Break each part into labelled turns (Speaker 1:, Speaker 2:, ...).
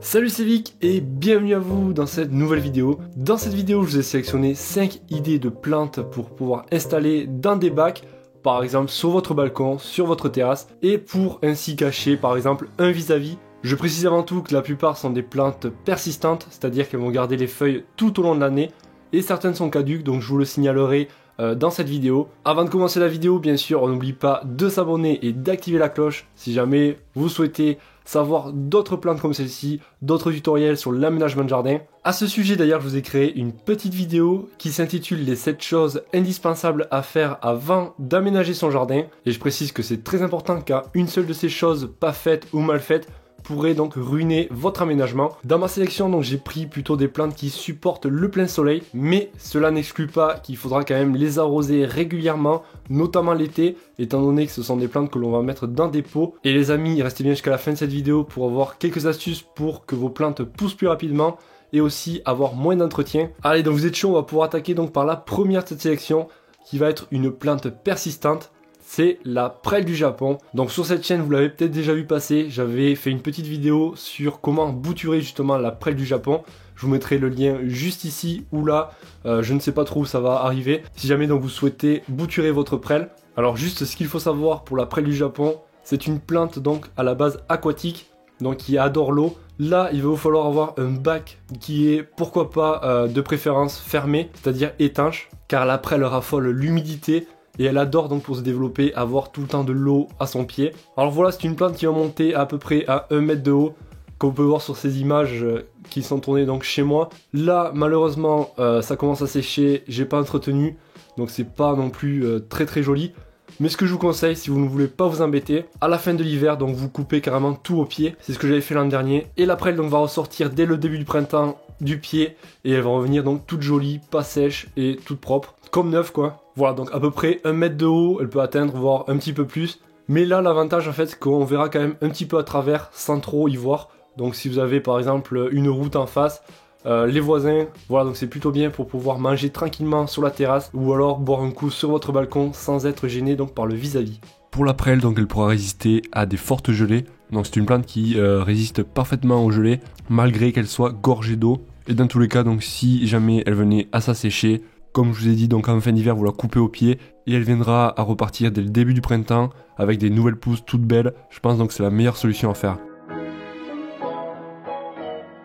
Speaker 1: Salut, c'est Vic et bienvenue à vous dans cette nouvelle vidéo. Dans cette vidéo, je vous ai sélectionné 5 idées de plantes pour pouvoir installer dans des bacs, par exemple sur votre balcon, sur votre terrasse, et pour ainsi cacher par exemple un vis-à-vis. Je précise avant tout que la plupart sont des plantes persistantes, c'est-à-dire qu'elles vont garder les feuilles tout au long de l'année, et certaines sont caduques, donc je vous le signalerai dans cette vidéo. Avant de commencer la vidéo, bien sûr, on n'oublie pas de s'abonner et d'activer la cloche si jamais vous souhaitez savoir d'autres plantes comme celle-ci, d'autres tutoriels sur l'aménagement de jardin. À ce sujet d'ailleurs, je vous ai créé une petite vidéo qui s'intitule les 7 choses indispensables à faire avant d'aménager son jardin. Et je précise que c'est très important car une seule de ces choses pas faites ou mal faites pourrait donc ruiner votre aménagement. Dans ma sélection, donc j'ai pris plutôt des plantes qui supportent le plein soleil, mais cela n'exclut pas qu'il faudra quand même les arroser régulièrement, notamment l'été, étant donné que ce sont des plantes que l'on va mettre dans des pots. Et les amis, restez bien jusqu'à la fin de cette vidéo pour avoir quelques astuces pour que vos plantes poussent plus rapidement et aussi avoir moins d'entretien. Allez, donc vous êtes chaud, on va pouvoir attaquer donc par la première de cette sélection qui va être une plante persistante. C'est la prêle du Japon. Donc sur cette chaîne, vous l'avez peut-être déjà vu passer, j'avais fait une petite vidéo sur comment bouturer justement la prêle du Japon. Je vous mettrai le lien juste ici ou là, je ne sais pas trop où ça va arriver. Si jamais donc vous souhaitez bouturer votre prêle. Alors juste ce qu'il faut savoir pour la prêle du Japon, c'est une plante donc à la base aquatique, donc qui adore l'eau. Là, il va vous falloir avoir un bac qui est, pourquoi pas, de préférence fermé, c'est-à-dire étanche, car la prêle raffole l'humidité. Et elle adore donc pour se développer avoir tout le temps de l'eau à son pied. Alors voilà, c'est une plante qui va monter à peu près à 1 mètre de haut, comme vous pouvez voir sur ces images qui sont tournées donc chez moi. Là malheureusement ça commence à sécher, j'ai pas entretenu, donc c'est pas non plus très joli. Mais ce que je vous conseille, si vous ne voulez pas vous embêter, à la fin de l'hiver, donc vous coupez carrément tout au pied. C'est ce que j'avais fait l'an dernier. Et la prêle donc va ressortir dès le début du printemps du pied. Et elle va revenir donc toute jolie, pas sèche et toute propre. Comme neuve quoi. Voilà, donc à peu près 1 mètre de haut, elle peut atteindre, voire un petit peu plus. Mais là, l'avantage en fait, c'est qu'on verra quand même un petit peu à travers, sans trop y voir. Donc si vous avez par exemple une route en face, les voisins, voilà, donc c'est plutôt bien pour pouvoir manger tranquillement sur la terrasse ou alors boire un coup sur votre balcon sans être gêné donc par le vis-à-vis. Pour la prêle, donc elle pourra résister à des fortes gelées. Donc c'est une plante qui résiste parfaitement aux gelées malgré qu'elle soit gorgée d'eau. Et dans tous les cas, donc si jamais elle venait à s'assécher, comme je vous ai dit, donc en fin d'hiver, vous la coupez au pied et elle viendra à repartir dès le début du printemps avec des nouvelles pousses toutes belles. Je pense donc que c'est la meilleure solution à faire.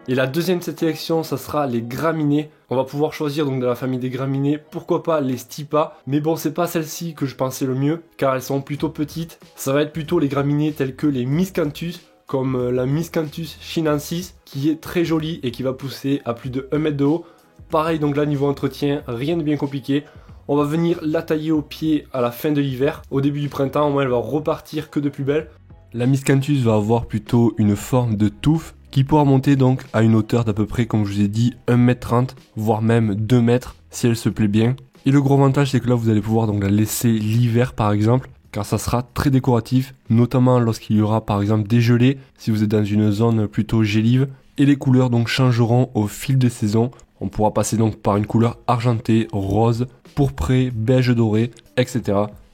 Speaker 1: Et la deuxième de cette sélection, ça sera les graminées. On va pouvoir choisir donc de la famille des graminées, pourquoi pas les stipas. Mais bon, c'est pas celle-ci que je pensais le mieux, car elles sont plutôt petites. Ça va être plutôt les graminées telles que les miscanthus, comme la Miscanthus chinensis, qui est très jolie et qui va pousser à plus de 1 mètre de haut. Pareil, donc là, niveau entretien, rien de bien compliqué. On va venir la tailler au pied à la fin de l'hiver. Au début du printemps, au moins, elle va repartir que de plus belle. La Miscanthus va avoir plutôt une forme de touffe, qui pourra monter donc à une hauteur d'à peu près, comme je vous ai dit, 1m30, voire même 2 mètres, si elle se plaît bien. Et le gros avantage, c'est que là, vous allez pouvoir donc la laisser l'hiver, par exemple, car ça sera très décoratif, notamment lorsqu'il y aura, par exemple, des gelées, si vous êtes dans une zone plutôt gélive. Et les couleurs donc changeront au fil des saisons. On pourra passer donc par une couleur argentée, rose, pourprée, beige doré, etc.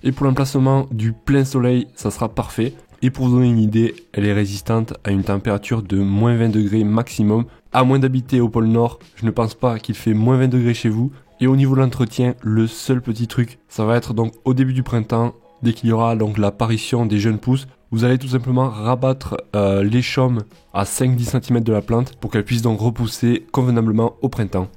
Speaker 1: Et pour l'emplacement du plein soleil, ça sera parfait. Et pour vous donner une idée, elle est résistante à une température de moins 20 degrés maximum. À moins d'habiter au pôle Nord, je ne pense pas qu'il fait moins 20 degrés chez vous. Et au niveau de l'entretien, le seul petit truc, ça va être donc au début du printemps, dès qu'il y aura donc l'apparition des jeunes pousses, vous allez tout simplement rabattre les chaumes à 5-10 cm de la plante pour qu'elle puisse donc repousser convenablement au printemps.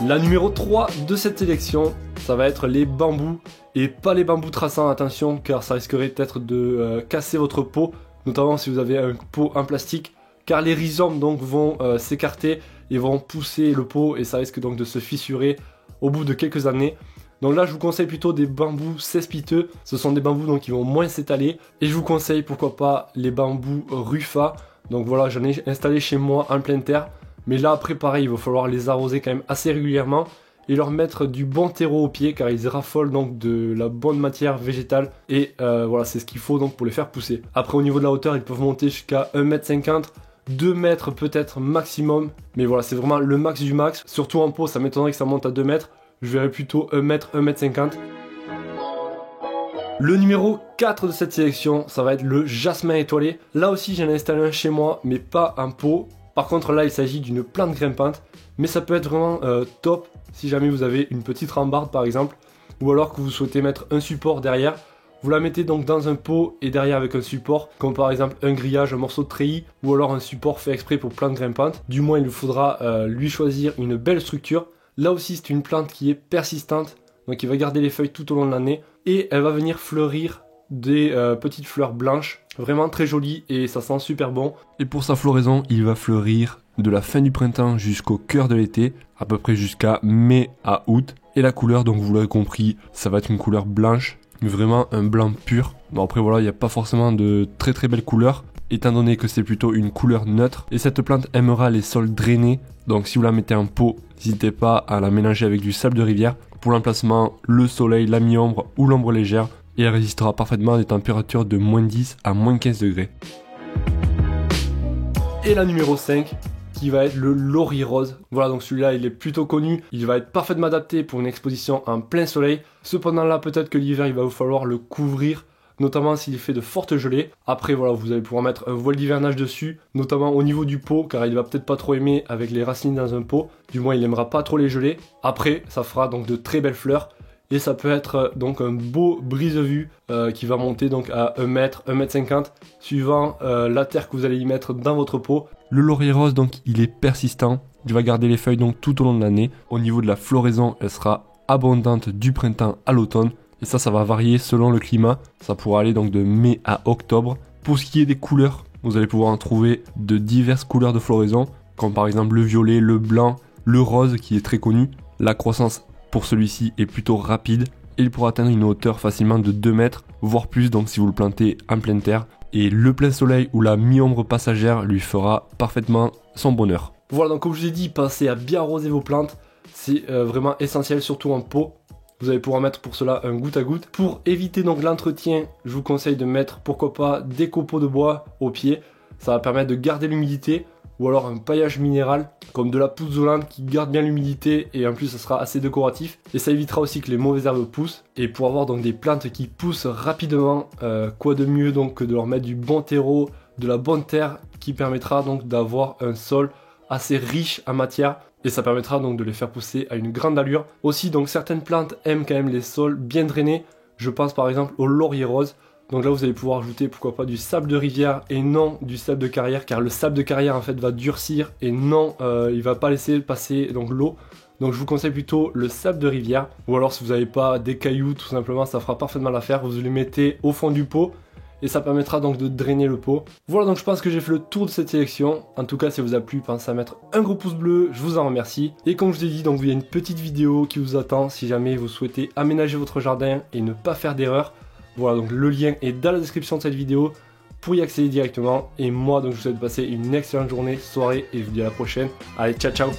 Speaker 1: La numéro 3 de cette sélection, ça va être les bambous. Et pas les bambous traçants, attention, car ça risquerait peut-être de casser votre pot, notamment si vous avez un pot en plastique, car les rhizomes donc vont s'écarter et vont pousser le pot et ça risque donc de se fissurer au bout de quelques années. Donc là je vous conseille plutôt des bambous cespiteux, ce sont des bambous donc qui vont moins s'étaler. Et je vous conseille pourquoi pas les bambous rufa, donc voilà, j'en ai installé chez moi en pleine terre. Mais là après pareil, il va falloir les arroser quand même assez régulièrement et leur mettre du bon terreau au pied car ils raffolent donc de la bonne matière végétale et voilà, c'est ce qu'il faut donc pour les faire pousser. Après au niveau de la hauteur, ils peuvent monter jusqu'à 1,50 m, 2 mètres peut-être maximum, mais voilà, c'est vraiment le max du max. Surtout en pot, ça m'étonnerait que ça monte à 2 mètres, je verrais plutôt 1 mètre, 1,50 m. Le numéro 4 de cette sélection, ça va être le jasmin étoilé. Là aussi j'en ai installé un chez moi, mais pas en pot. Par contre là il s'agit d'une plante grimpante, mais ça peut être vraiment top si jamais vous avez une petite rambarde par exemple, ou alors que vous souhaitez mettre un support derrière. Vous la mettez donc dans un pot et derrière avec un support, comme par exemple un grillage, un morceau de treillis, ou alors un support fait exprès pour plante grimpante. Du moins il vous faudra lui choisir une belle structure. Là aussi c'est une plante qui est persistante, donc il va garder les feuilles tout au long de l'année, et elle va venir fleurir des petites fleurs blanches, vraiment très jolies et ça sent super bon. Et pour sa floraison, il va fleurir de la fin du printemps jusqu'au cœur de l'été, à peu près jusqu'à mai à août. Et la couleur, donc vous l'aurez compris, ça va être une couleur blanche, mais vraiment un blanc pur. Bon après voilà, il n'y a pas forcément de très très belles couleurs, étant donné que c'est plutôt une couleur neutre. Et cette plante aimera les sols drainés, donc si vous la mettez en pot, n'hésitez pas à la mélanger avec du sable de rivière. Pour l'emplacement, le soleil, la mi-ombre ou l'ombre légère, et elle résistera parfaitement à des températures de moins 10 à moins 15 degrés. Et la numéro 5, qui va être le laurier rose. Voilà, donc celui-là il est plutôt connu, il va être parfaitement adapté pour une exposition en plein soleil. Cependant là peut-être que l'hiver il va vous falloir le couvrir, notamment s'il fait de fortes gelées. Après voilà, vous allez pouvoir mettre un voile d'hivernage dessus, notamment au niveau du pot, car il va peut-être pas trop aimer avec les racines dans un pot, du moins il aimera pas trop les gelées. Après ça fera donc de très belles fleurs. Et ça peut être donc un beau brise-vue qui va monter donc à 1 mètre, 1 mètre 50 suivant la terre que vous allez y mettre dans votre pot. Le laurier rose donc il est persistant, il va garder les feuilles donc tout au long de l'année. Au niveau de la floraison, elle sera abondante du printemps à l'automne. Et ça va varier selon le climat, ça pourra aller donc de mai à octobre. Pour ce qui est des couleurs, vous allez pouvoir en trouver de diverses couleurs de floraison, comme par exemple le violet, le blanc, le rose qui est très connu. La croissance pour celui-ci est plutôt rapide et il pourra atteindre une hauteur facilement de 2 mètres, voire plus donc si vous le plantez en pleine terre. Et le plein soleil ou la mi-ombre passagère lui fera parfaitement son bonheur. Voilà, donc comme je vous ai dit, pensez à bien arroser vos plantes, c'est vraiment essentiel, surtout en pot. Vous allez pouvoir mettre pour cela un goutte à goutte. Pour éviter donc l'entretien, je vous conseille de mettre pourquoi pas des copeaux de bois au pied. Ça va permettre de garder l'humidité, ou alors un paillage minéral comme de la pouzzolane qui garde bien l'humidité et en plus ça sera assez décoratif, et ça évitera aussi que les mauvaises herbes poussent. Et pour avoir donc des plantes qui poussent rapidement, quoi de mieux donc que de leur mettre du bon terreau, de la bonne terre qui permettra donc d'avoir un sol assez riche en matière, et ça permettra donc de les faire pousser à une grande allure. Aussi donc certaines plantes aiment quand même les sols bien drainés, je pense par exemple au laurier rose. Donc là vous allez pouvoir ajouter pourquoi pas du sable de rivière et non du sable de carrière, car le sable de carrière en fait va durcir et non il va pas laisser passer donc l'eau. Donc je vous conseille plutôt le sable de rivière, ou alors si vous n'avez pas des cailloux tout simplement, ça fera parfaitement l'affaire. Vous les mettez au fond du pot et ça permettra donc de drainer le pot. Voilà, donc je pense que j'ai fait le tour de cette sélection. En tout cas si elle vous a plu, pensez à mettre un gros pouce bleu, je vous en remercie. Et comme je vous ai dit, donc il y a une petite vidéo qui vous attend si jamais vous souhaitez aménager votre jardin et ne pas faire d'erreur. Voilà, donc le lien est dans la description de cette vidéo pour y accéder directement. Et moi donc je vous souhaite de passer une excellente journée, soirée, et je vous dis à la prochaine. Allez, ciao ciao.